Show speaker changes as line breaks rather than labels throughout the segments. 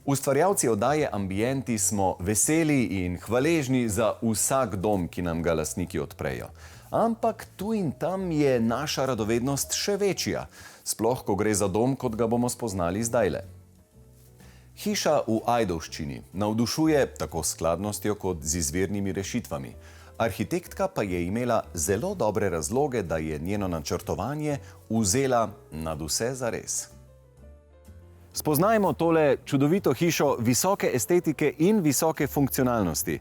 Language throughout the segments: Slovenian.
Ustvarjalci oddaje Ambienti smo veseli in hvaležni za vsak dom, ki nam ga lastniki odprejo. Ampak tu in tam je naša radovednost še večja, sploh ko gre za dom, kot ga bomo spoznali zdajle. Hiša v Ajdovščini navdušuje tako s skladnostjo kot z izvirnimi rešitvami. Arhitektka pa je imela zelo dobre razloge, da je njeno načrtovanje vzela nadvse zares. Spoznajmo tole čudovito hišo visoke estetike in visoke funkcionalnosti.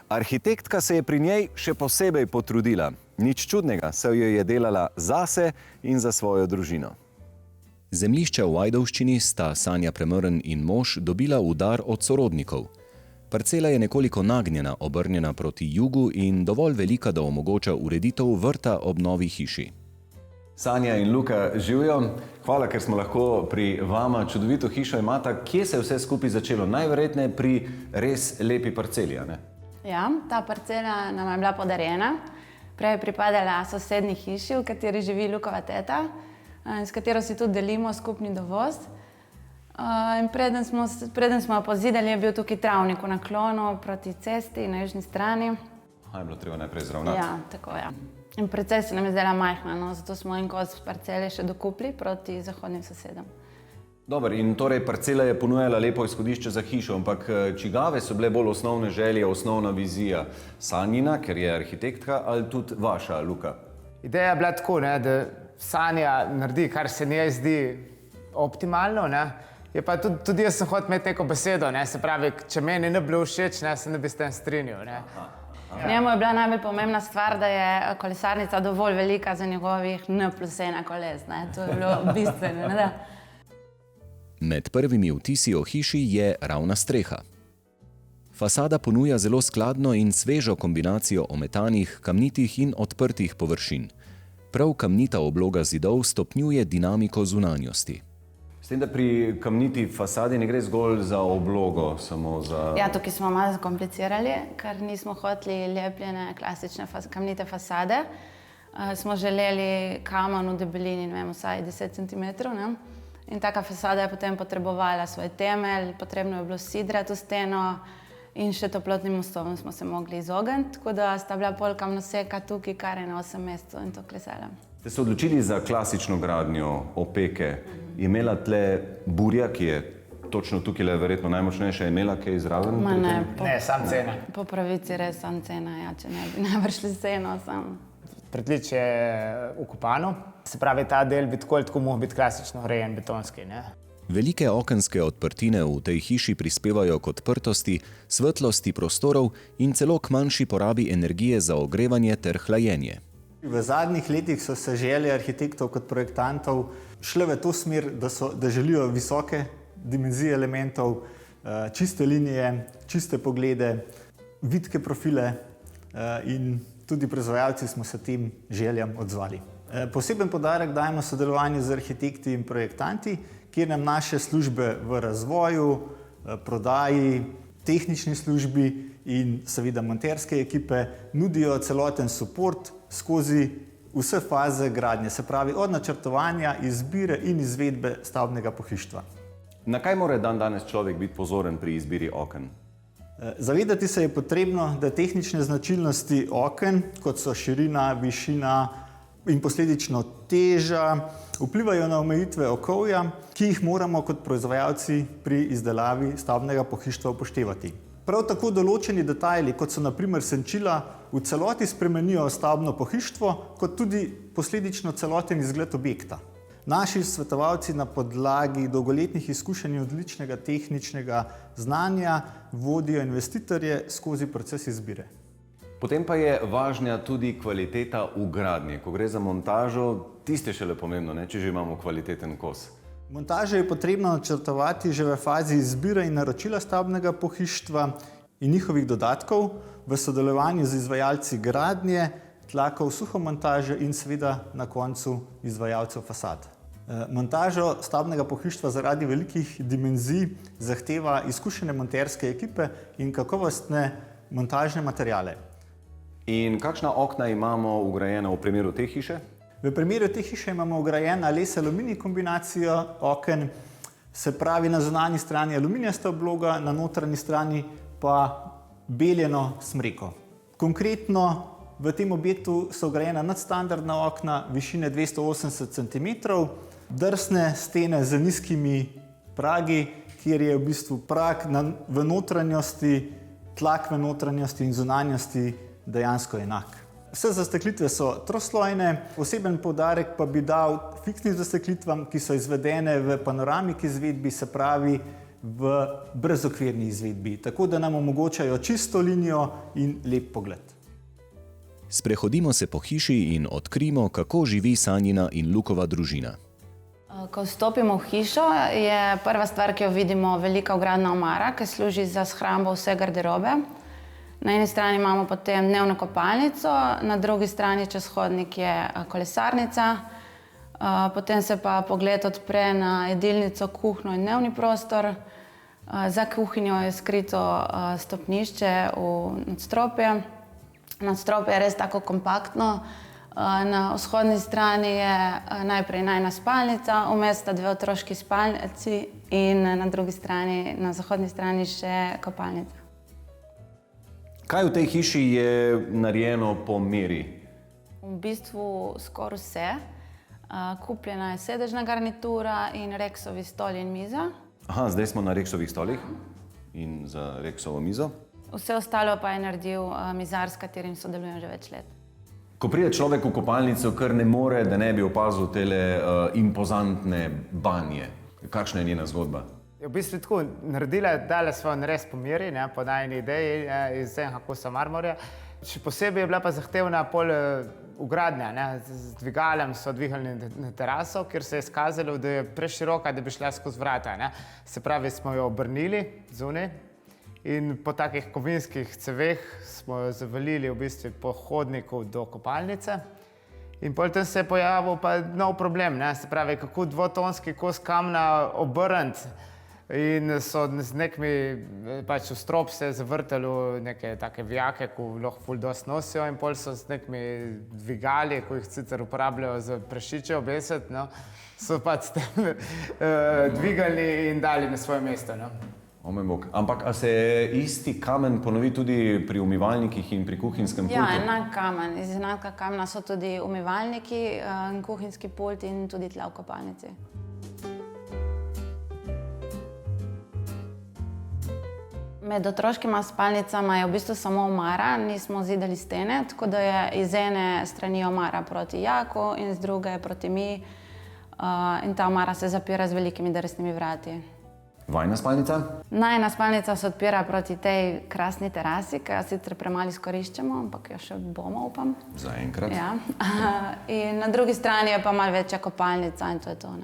Arhitektka se je pri njej še posebej potrudila. Nič čudnega, saj jo je delala zase in za svojo družino. Zemljišče v Ajdovščini sta Sanja Premrn in mož dobila v dar od sorodnikov. Parcela je nekoliko nagnjena, obrnjena proti jugu in dovolj velika, da omogoča ureditev vrta ob novi hiši. Sanja in Luka, živijo. Hvala, ker smo lahko pri vama. Čudovito hišo imata. Kje se je vse skupaj začelo? Najverjetneje pri res lepi parceli, a ne?
Ja, ta parcela nam je bila podarjena. Prej je pripadala sosednji hiši, v kateri živi Lukova teta, s katero si tudi delimo skupni dovoz. In preden smo jo pozidali, je bil tukaj travnik v naklonu proti cesti na južni strani.
Je bilo treba najprej zravnati.
Ja, tako je. In precej se nam je zdela majhna, zato smo en kos parcele še dokupili proti zahodnim sosedom.
Dobro, in torej parcela je ponujala lepo izhodišče za hišo, ampak čigave so bile bolj osnovne želje, osnovna vizija? Sanjina, ker je arhitektka, ali tudi vaša, Luka?
Ideja je bila tako, da Sanja naredi, kar se njej zdi optimalno. Je pa tudi jaz sem hotel imeti neko besedo, se pravi, če meni ne bi bilo všeč, se ne bi s tem strinjal.
Njemu je bila najbolj pomembna stvar, da je kolesarnica dovolj velika za njegovih N+1 koles. To je bilo bistveno.
Med prvimi vtisi o hiši je ravna streha. Fasada ponuja zelo skladno in svežo kombinacijo ometanih, kamnitih in odprtih površin. Prav kamnita obloga zidov stopnjuje dinamiko zunanjosti. S tem, da pri kamniti fasadi ne gre zgolj za oblogo, samo za...
Ja, tukaj smo malo zakomplicirali, ker nismo hoteli lepljene klasične kamnite fasade. Smo želeli kamen v debelini, vsaj 10 cm. In taka fasada je potem potrebovala svoj temelj, potrebno je bilo sidrati v steno in še toplotnim mostovom smo se mogli izogniti, tako da sta bila pol kamnoseka tukaj, kar je na 8 mesecev in to klesala.
Ste se odločili za klasično gradnjo opeke. Je imela tle burja, ki je točno tukaj verjetno najmočnejša, je imela kaj zraven?
Ne, sam cena.
Po pravici res sam cena, ja, če ne bi navršli ceno, sam.
Pritličje je ukopano, se pravi, ta del bi tako ali tako moral biti klasično urejen betonski.
Velike okenske odprtine v tej hiši prispevajo k odprtosti, svetlosti prostorov in celo k manjši porabi energije za ogrevanje ter hlajenje.
V zadnjih letih so se želje arhitektov kot projektantov šle v to smer, da želijo visoke dimenzije elementov, čiste linije, čiste poglede, vitke profile in tudi proizvajalci smo se tem željam odzvali. Poseben poudarek dajemo sodelovanju z arhitekti in projektanti, kjer nam naše službe v razvoju, prodaji, tehnični službi in seveda monterske ekipe nudijo celoten suport skozi vse faze gradnje, se pravi od načrtovanja, izbire in izvedbe stavbnega pohištva.
Na kaj mora danes človek biti pozoren pri izbiri oken?
Zavedati se je potrebno, da tehnične značilnosti oken, kot so širina, višina in posledično teža, vplivajo na omejitve okovja, ki jih moramo kot proizvajalci pri izdelavi stavbnega pohištva upoštevati. Prav tako določeni detajli, kot so na primer senčila, v celoti spremenijo stavbno pohištvo, kot tudi posledično celoten izgled objekta. Naši svetovalci na podlagi dolgoletnih izkušenj in odličnega tehničnega znanja vodijo investitorje skozi proces izbire.
Potem pa je važna tudi kvaliteta v gradnji. Ko gre za montažo, tiste šele pomembno, če že imamo kvaliteten kos.
Montažo je potrebno načrtovati že v fazi izbire in naročila stavbnega pohištva in njihovih dodatkov v sodelovanju z izvajalci gradnje, tlakov, suhomontaže in seveda na koncu izvajalcev fasad. Montažo stavbnega pohištva zaradi velikih dimenzij zahteva izkušene monterske ekipe in kakovostne montažne materiale.
In kakšna okna imamo vgrajena v primeru te hiše?
V primeru te hiše imamo vgrajena les-aluminij kombinacijo oken Se pravi, na zunanji strani aluminijasta obloga, na notranji strani pa beljeno smreko. Konkretno v tem objektu so vgrajena nadstandardna okna višine 280 cm, drsne stene z nizkimi pragi, kjer je v bistvu prag v notranjosti, tlak v notranjosti in zunanjosti dejansko enak. Vse zasteklitve so troslojne, poseben poudarek pa bi dal fiksnim zasteklitvam, ki so izvedene v panoramik izvedbi, se pravi v brezokvirni izvedbi, tako da nam omogočajo čisto linijo in lep pogled.
Sprehodimo se po hiši in odkrijemo, kako živi Sanjina in Lukova družina.
Ko vstopimo v hišo, je prva stvar, ki jo vidimo, velika vgradna omara, ki služi za shrambo vse garderobe. Na eni strani imamo potem dnevno kopalnico, na drugi strani čez hodnik je kolesarnica, potem se pa pogled odpre na jedilnico, kuhinjo in dnevni prostor. Za kuhinjo je skrito stopnišče v nadstropje. Nadstropje je res tako kompaktno. Na vzhodni strani je najprej najina spalnica, vmes sta dve otroški spalnici in na drugi strani, na zahodni strani še kopalnica.
Kaj v tej hiši je narejeno po meri?
V bistvu skoraj vse. Kupljena je sedežna garnitura in Rexovi stoli in miza.
Aha, zdaj smo na Rexovih stolih in za Rexovo mizo.
Vse ostalo pa je naredil mizar, s katerim sodelujem že več let.
Ko pride človek v kopalnico, kar ne more, da ne bi opazil tele impozantne banje. Kakšna je njena zgodba?
V bistvu tako, naredila je dale svoj nares po meri, po najini ideji iz enega kosa marmorja. Še posebej je bila pa zahtevna pol vgradnja. Z dvigalem so dvigali na teraso, kjer se je izkazalo, da je preširoka, da bi šla skozi vrata. Se pravi, smo jo obrnili zunaj in po takih kovinskih ceveh smo jo zavalili v bistvu po hodniku do kopalnice. In potem tam se je pojavil pa nov problem, se pravi, kako dvotonski kos kamna obrniti. In so z nekimi, pač v strop se je zavrtalo neke take vijake, ko lahko ful dosti nosijo, in pol so z nekimi dvigali, ko jih sicer uporabljajo za prašiče obesiti, so pač s tem dvigali in dali na svoje mesto.
Ampak a se isti kamen ponovi tudi pri umivalnikih in pri kuhinjskem pultu?
Ja, enak kamen. Iz enaka kamna so tudi umivalniki, kuhinjski pult in tudi tla v kopalnici. Med otroškima spalnicama je v bistvu samo omara, nismo zidali stene, tako da je iz ene strani omara proti Jaku in z druge proti mi. In ta omara se zapira z velikimi drsnimi vrati.
Vajna spalnica?
Najina spalnica se odpira proti tej krasni terasi, ki jo sicer premalo izkoriščamo, ampak jo še bomo, upam.
Zaenkrat.
Ja. In na drugi strani je pa malo večja kopalnica in to je to.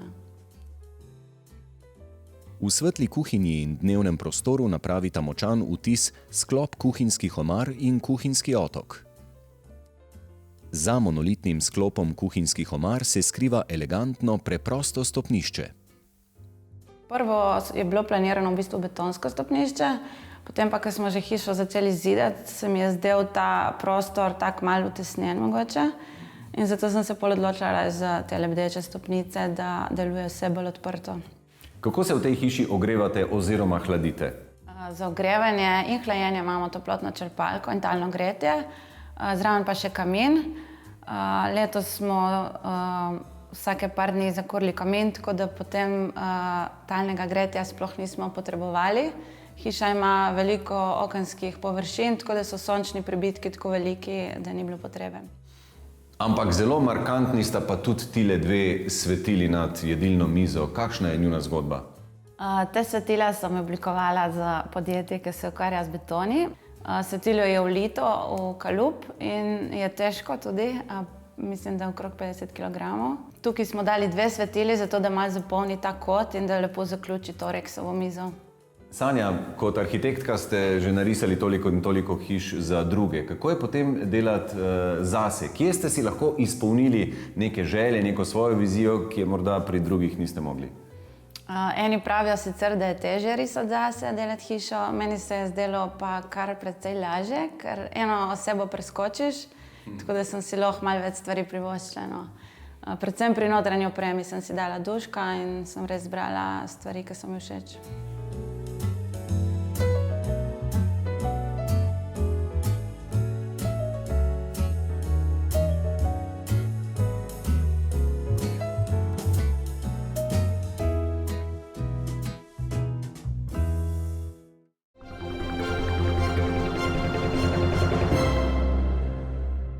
V svetli kuhinji in dnevnem prostoru napravita močan vtis sklop kuhinjskih omar in kuhinjski otok. Za monolitnim sklopom kuhinjskih omar se skriva elegantno, preprosto stopnišče.
Prvo je bilo planirano v bistvu betonsko stopnišče, potem pa, ko smo že hišo začeli zidati, se mi je zdel ta prostor tako malo utesnjen mogoče. In zato sem se pol odločila za te lebdeče stopnice, da deluje vse bolj odprto.
Kako se v tej hiši ogrevate oziroma hladite?
Za ogrevanje in hlajenje imamo toplotno črpalko in talno gretje, zraven pa še kamin. Letos smo vsake par dni zakurili kamin, tako da potem talnega gretja sploh nismo potrebovali. Hiša ima veliko okenskih površin, tako da so sončni prebitki tako veliki, da ni bilo potrebe.
Ampak zelo markantni sta pa tudi tile dve svetili nad jedilno mizo. Kakšna je njuna zgodba?
Te svetila sem oblikovala za podjetje, ki se ukvarja z betoni. Svetilo je vlito v kalup in je težko tudi, mislim, da okrog 50 kg. Tukaj smo dali dve svetili, zato da malo zapolni ta kot in da lepo zaključi to Rexovo mizo.
Sanja, kot arhitektka ste že narisali toliko in toliko hiš za druge. Kako je potem delati zase? Kje ste si lahko izpolnili neke želje, neko svojo vizijo, ki je morda pri drugih niste mogli?
Eni pravijo sicer, da je težje risati zase, delati hišo. Meni se je zdelo pa kar precej lažje, ker eno osebo preskočiš, tako da sem si lahko malo več stvari privoščila. Predvsem pri notranji opremi sem si dala duška in sem res brala stvari, ki so mi všeč.